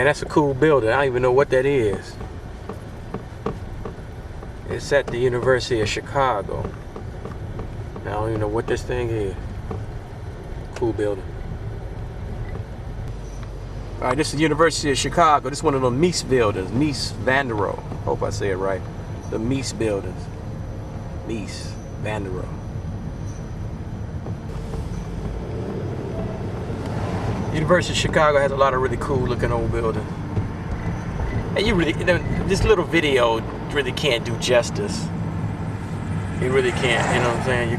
And that's a cool building. I don't even know what that is. It's at the University of Chicago. I don't even know what this thing is. Cool building. All right, this is the University of Chicago. This is one of the Mies buildings. Mies van der Rohe. Hope I say it right. The Mies buildings. Mies van der Rohe. University of Chicago has a lot of really cool looking old buildings. And you really, this little video really can't do justice. You really can't, you know what I'm saying? You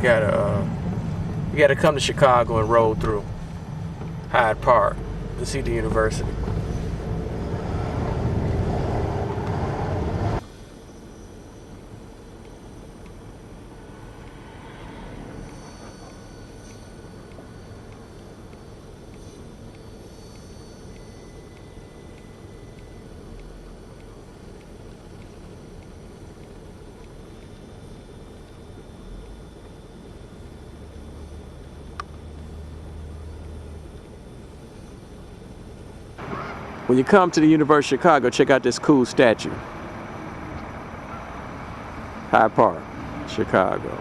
gotta come to Chicago and roll through Hyde Park to see the university. When you come to the University of Chicago, check out this cool statue. Hyde Park, Chicago.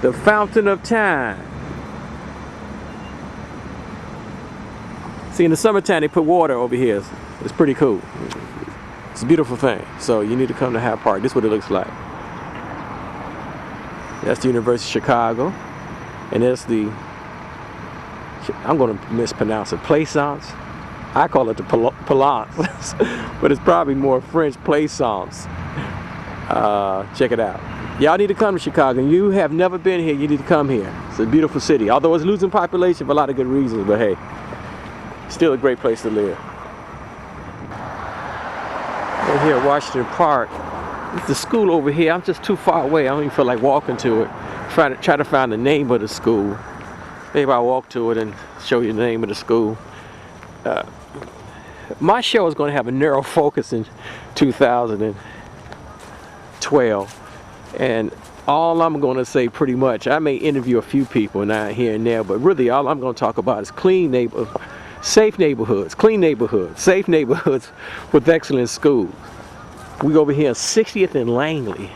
The Fountain of Time. See, in the summertime, they put water over here. It's pretty cool. It's a beautiful thing. So you need to come to Hyde Park. This is what it looks like. That's the University of Chicago. And that's the, I'm going to mispronounce it, Plaisance. I call it the Palance, but it's probably more French Plaisance. Check it out. Y'all need to come to Chicago. And you have never been here, you need to come here. It's a beautiful city. Although it's losing population for a lot of good reasons, but hey. Still a great place to live. Over here at Washington Park, it's the school over here. I'm just too far away. I don't even feel like walking to it. Try to find the name of the school. Maybe I'll walk to it and show you the name of the school. My show is going to have a narrow focus in 2012. And all I'm going to say pretty much, I may interview a few people now here and there, but really all I'm going to talk about is clean neighborhoods. Safe neighborhoods, clean neighborhoods, safe neighborhoods with excellent schools. We over here on 60th and Langley.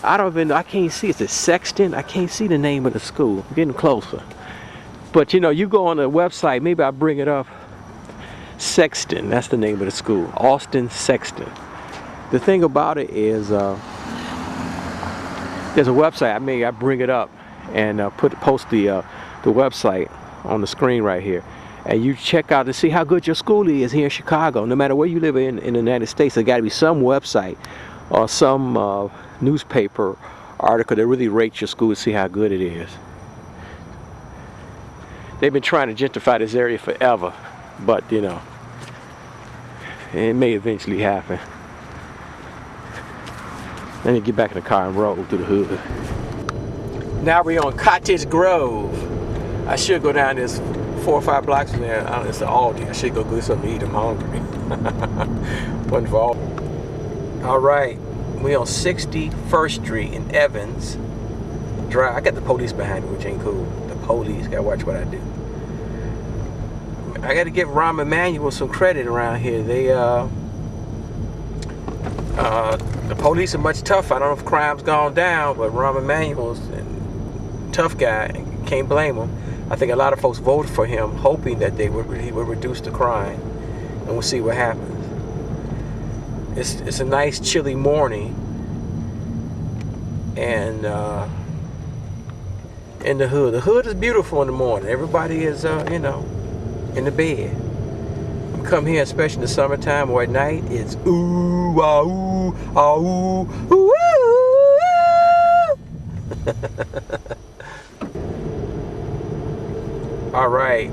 I can't see, is it Sexton? I can't see the name of the school. I'm getting closer. But you know, you go on the website, maybe I'll bring it up. Sexton, that's the name of the school. Austin Sexton. The thing about it is, there's a website, I bring it up and post the website on the screen right here. And you check out to see how good your school is here in Chicago. No matter where you live in the United States, there got to be some website or some newspaper article that really rates your school to see how good it is. They've been trying to gentrify this area forever, but you know, it may eventually happen. Let me get back in the car and roll through the hood. Now we're on Cottage Grove. I should go down this 4 or 5 blocks from there. It's an Aldi. I should go get something to eat. I'm hungry. Wasn't for all. All right, we on 61st Street in Evans Drive. I got the police behind me, which ain't cool. The police gotta watch what I do. I gotta give Rahm Emanuel some credit around here. They the police are much tougher. I don't know if crime's gone down, but Rahm Emanuel's a tough guy. Can't blame him. I think a lot of folks voted for him, hoping that he would reduce the crime, and we'll see what happens. It's a nice chilly morning, and in the hood. The hood is beautiful in the morning. Everybody is, you know, in the bed. You come here, especially in the summertime or at night, it's ooh, ah, ooh, ah, ooh, ooh, ooh. All right,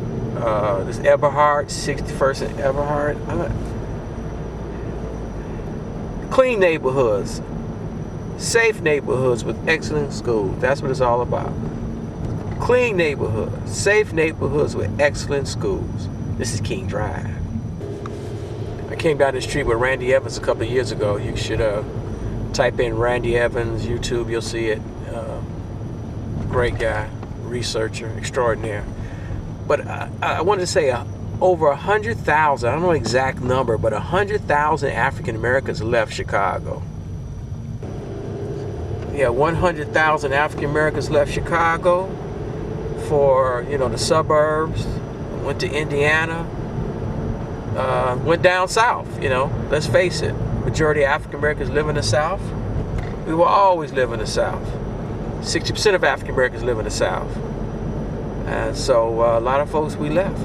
this Eberhard, 61st and Eberhard. Clean neighborhoods, safe neighborhoods with excellent schools. That's what it's all about. Clean neighborhoods, safe neighborhoods with excellent schools. This is King Drive. I came down the street with Randy Evans a couple of years ago. You should type in Randy Evans, YouTube, you'll see it. Great guy, researcher, extraordinaire. But I wanted to say over 100,000, I don't know the exact number, but 100,000 African Americans left Chicago. Yeah, 100,000 African Americans left Chicago for, you know, the suburbs, went to Indiana, went down south, you know, let's face it. Majority of African Americans live in the South. We will always live in the South. 60% of African Americans live in the South. And so a lot of folks, we left.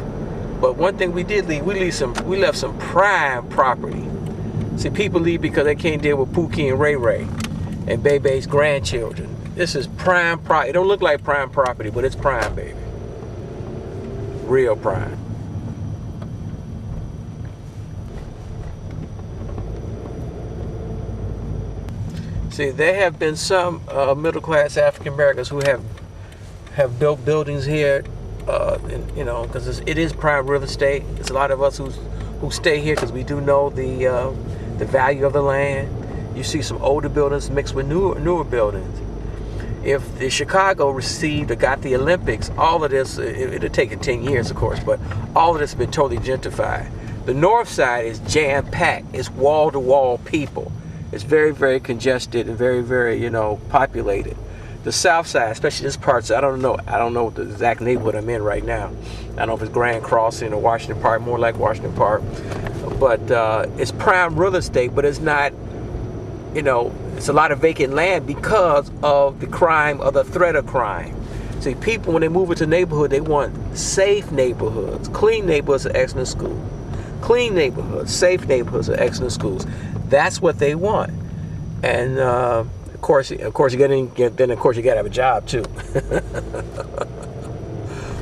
But one thing we did leave, we left some prime property. See, people leave because they can't deal with Pookie and Ray Ray and Bebe's grandchildren. This is prime property. It don't look like prime property, but it's prime, baby. Real prime. See, there have been some middle-class African Americans who have built buildings here, you know, because it is prime real estate. There's a lot of us who stay here because we do know the value of the land. You see some older buildings mixed with newer buildings. If the Chicago received or got the Olympics, all of this, it'll take 10 years, of course, but all of this has been totally gentrified. The north side is jam-packed. It's wall-to-wall people. It's very, very congested and very, very, you know, populated. The south side, especially this part, I don't know the exact neighborhood I'm in right now. I don't know if it's Grand Crossing or Washington Park, more like Washington Park. But it's prime real estate, but it's not, you know, it's a lot of vacant land because of the crime or the threat of crime. See, people, when they move into a neighborhood, they want safe neighborhoods, clean neighborhoods, and excellent schools. Clean neighborhoods, safe neighborhoods, and excellent schools. That's what they want. And of course you gotta have a job too.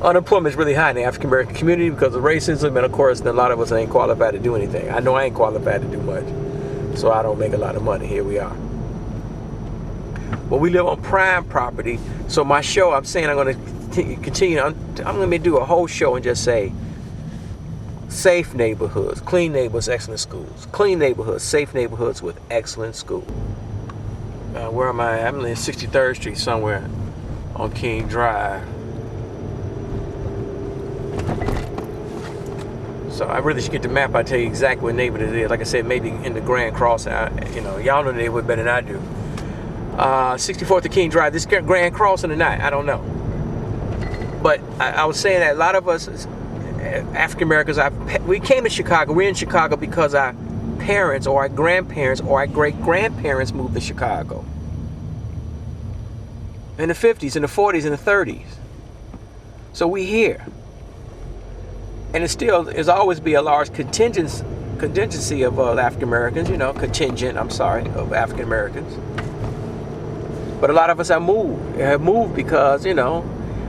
Unemployment is really high in the African American community because of racism, and of course a lot of us ain't qualified to do anything. I know I ain't qualified to do much, so I don't make a lot of money. Here we are. But we live on prime property. So my show, I'm saying I'm going to continue. I'm going to do a whole show and just say safe neighborhoods, clean neighborhoods, excellent schools. Clean neighborhoods, safe neighborhoods with excellent schools. Where am I? I'm in 63rd Street somewhere on King Drive. So I really should get the map. I'll tell you exactly what neighborhood it is. Like I said, maybe in the Grand Crossing. You know, y'all know the neighborhood better than I do. 64th to King Drive. This Grand Crossing or not, I don't know. But I was saying that a lot of us, African Americans, we came to Chicago. We're in Chicago because our parents or our grandparents or our great-grandparents moved to Chicago. In the 50s, in the 40s, in the 30s. So we here. And there's always be a large contingency of African Americans, you know, of African Americans. But a lot of us have moved because, you know,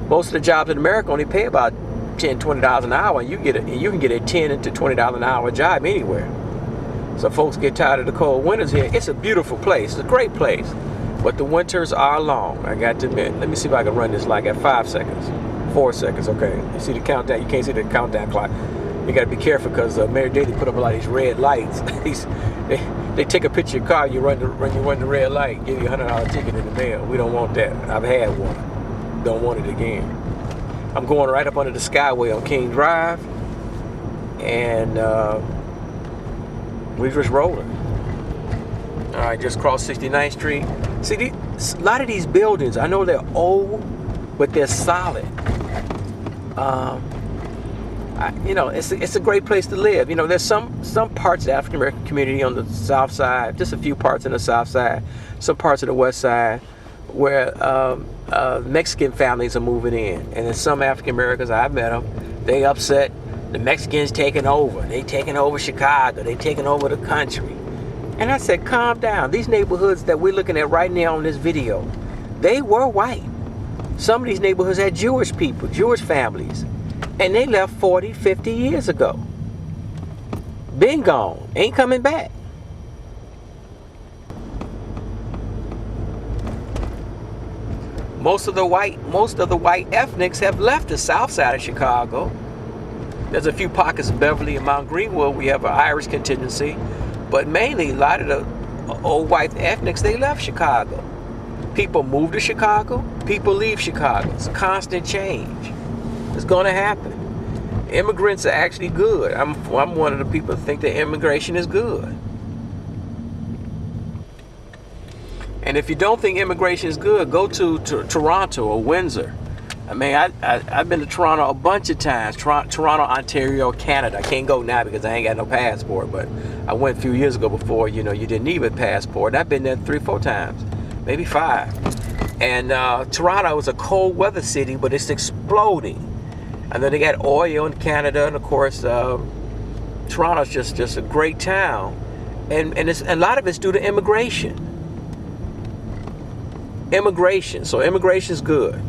most of the jobs in America only pay about $10, $20 an hour. You can get a $10 to $20 an hour job anywhere. So folks get tired of the cold winters here. It's a beautiful place. It's a great place. But the winters are long, I got to admit. Let me see if I can run this like at 5 seconds. 4 seconds, okay. You see the countdown? You can't see the countdown clock. You got to be careful because Mayor Daley put up a lot of these red lights. They take a picture of your car, you run the red light, give you a $100 ticket in the mail. We don't want that. I've had one. Don't want it again. I'm going right up under the Skyway on King Drive, and we're just rolling. All right, just crossed 69th Street. See, a lot of these buildings, I know they're old, but they're solid. You know, it's a great place to live. You know, there's some parts of the African American community on the south side, just a few parts in the south side, some parts of the west side, where Mexican families are moving in. And then some African Americans, I've met them, they upset the Mexicans taking over. They taking over Chicago. They taking over the country. And I said, calm down. These neighborhoods that we're looking at right now on this video, they were white. Some of these neighborhoods had Jewish people, Jewish families. And they left 40, 50 years ago. Been gone. Ain't coming back. Most of the white ethnics have left the south side of Chicago. There's a few pockets of Beverly and Mount Greenwood. We have an Irish contingency, but mainly a lot of the old white ethnics, they left Chicago. People move to Chicago, people leave Chicago. It's constant change. It's going to happen. Immigrants are actually good. I'm one of the people that think that immigration is good. And if you don't think immigration is good, go to Toronto or Windsor. I mean, I've been to Toronto a bunch of times. Toronto, Ontario, Canada. I can't go now because I ain't got no passport, but I went a few years ago before, you know, you didn't need a passport. I've been there 3-4 times, maybe 5. And Toronto is a cold weather city, but it's exploding. And then they got oil in Canada, and of course, Toronto's just a great town. And a lot of it's due to immigration. So immigration is good.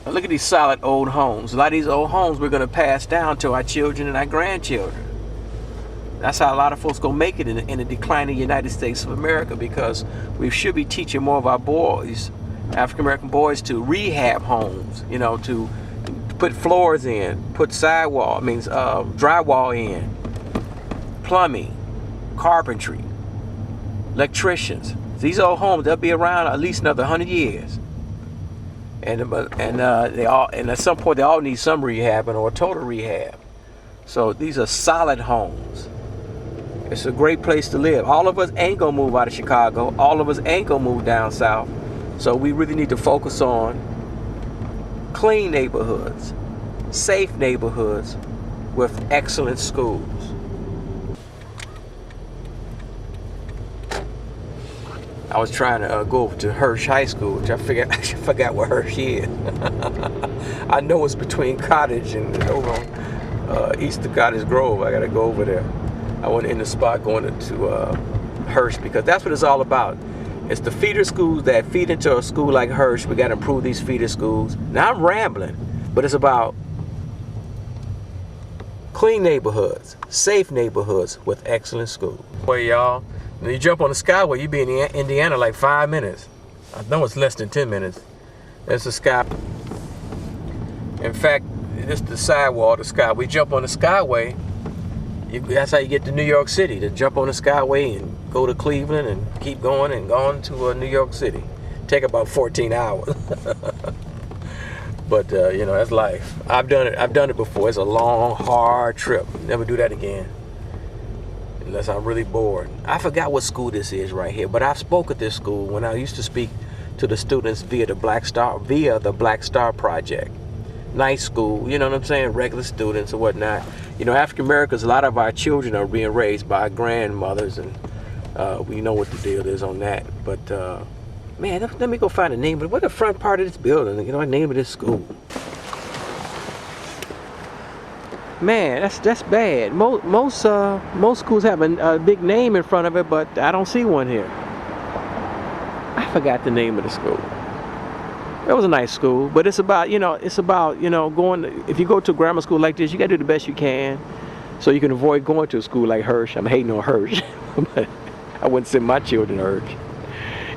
Now look at these solid old homes. A lot of these old homes we're going to pass down to our children and our grandchildren. That's how a lot of folks gonna make it in the declining United States of America, because we should be teaching more of our boys, African American boys, to rehab homes. You know, to put floors in, put drywall in, plumbing, carpentry, electricians. These old homes, they'll be around at least another 100 years. And at some point they all need some rehabbing or total rehab. So these are solid homes. It's a great place to live. All of us ain't gonna move out of Chicago. All of us ain't gonna move down south. So we really need to focus on clean neighborhoods, safe neighborhoods with excellent schools. I was trying to go over to Hirsch High School, which I forgot where Hirsch is. I know it's between Cottage and over on east of Cottage Grove. I gotta go over there. I went in the spot going to Hirsch, because that's what it's all about. It's the feeder schools that feed into a school like Hirsch. We gotta improve these feeder schools. Now I'm rambling, but it's about clean neighborhoods, safe neighborhoods with excellent schools. Well, y'all, when you jump on the Skyway, you be in Indiana like 5 minutes. I know it's less than 10 minutes. That's the Sky. In fact, this is the sidewall, the Sky. We jump on the Skyway. That's how you get to New York City, to jump on the Skyway and go to Cleveland and keep going and going to New York City. Take about 14 hours. But you know, that's life. I've done it before. It's a long, hard trip. Never do that again, unless I'm really bored. I forgot what school this is right here, but I spoke at this school when I used to speak to the students via the Black Star Project. Nice school, you know what I'm saying? Regular students and whatnot. You know, African Americans, a lot of our children are being raised by grandmothers, and we know what the deal is on that. But man, let me go find the name of it. What's the front part of this building? You know, the name of this school. Man, that's bad. Most schools have a big name in front of it, but I don't see one here. I forgot the name of the school. It was a nice school, but it's about going. If you go to a grammar school like this, you gotta do the best you can, so you can avoid going to a school like Hirsch. I'm hating on Hirsch, but I wouldn't send my children to Hirsch.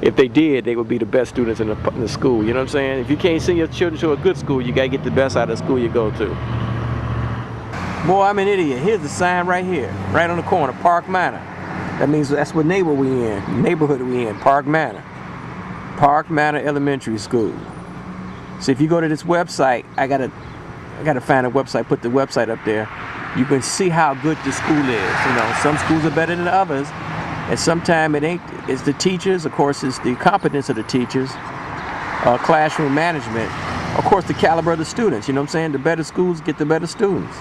If they did, they would be the best students in the school. You know what I'm saying? If you can't send your children to a good school, you gotta get the best out of the school you go to. Boy, I'm an idiot. Here's the sign right here, right on the corner, Park Manor. That means that's what neighborhood we in, Park Manor. Park Manor Elementary School. So if you go to this website, I gotta find a website, put the website up there. You can see how good the school is. You know, some schools are better than others, and sometimes it ain't. It's the teachers, of course, it's the competence of the teachers, classroom management, of course, the caliber of the students. You know what I'm saying? The better schools get the better students.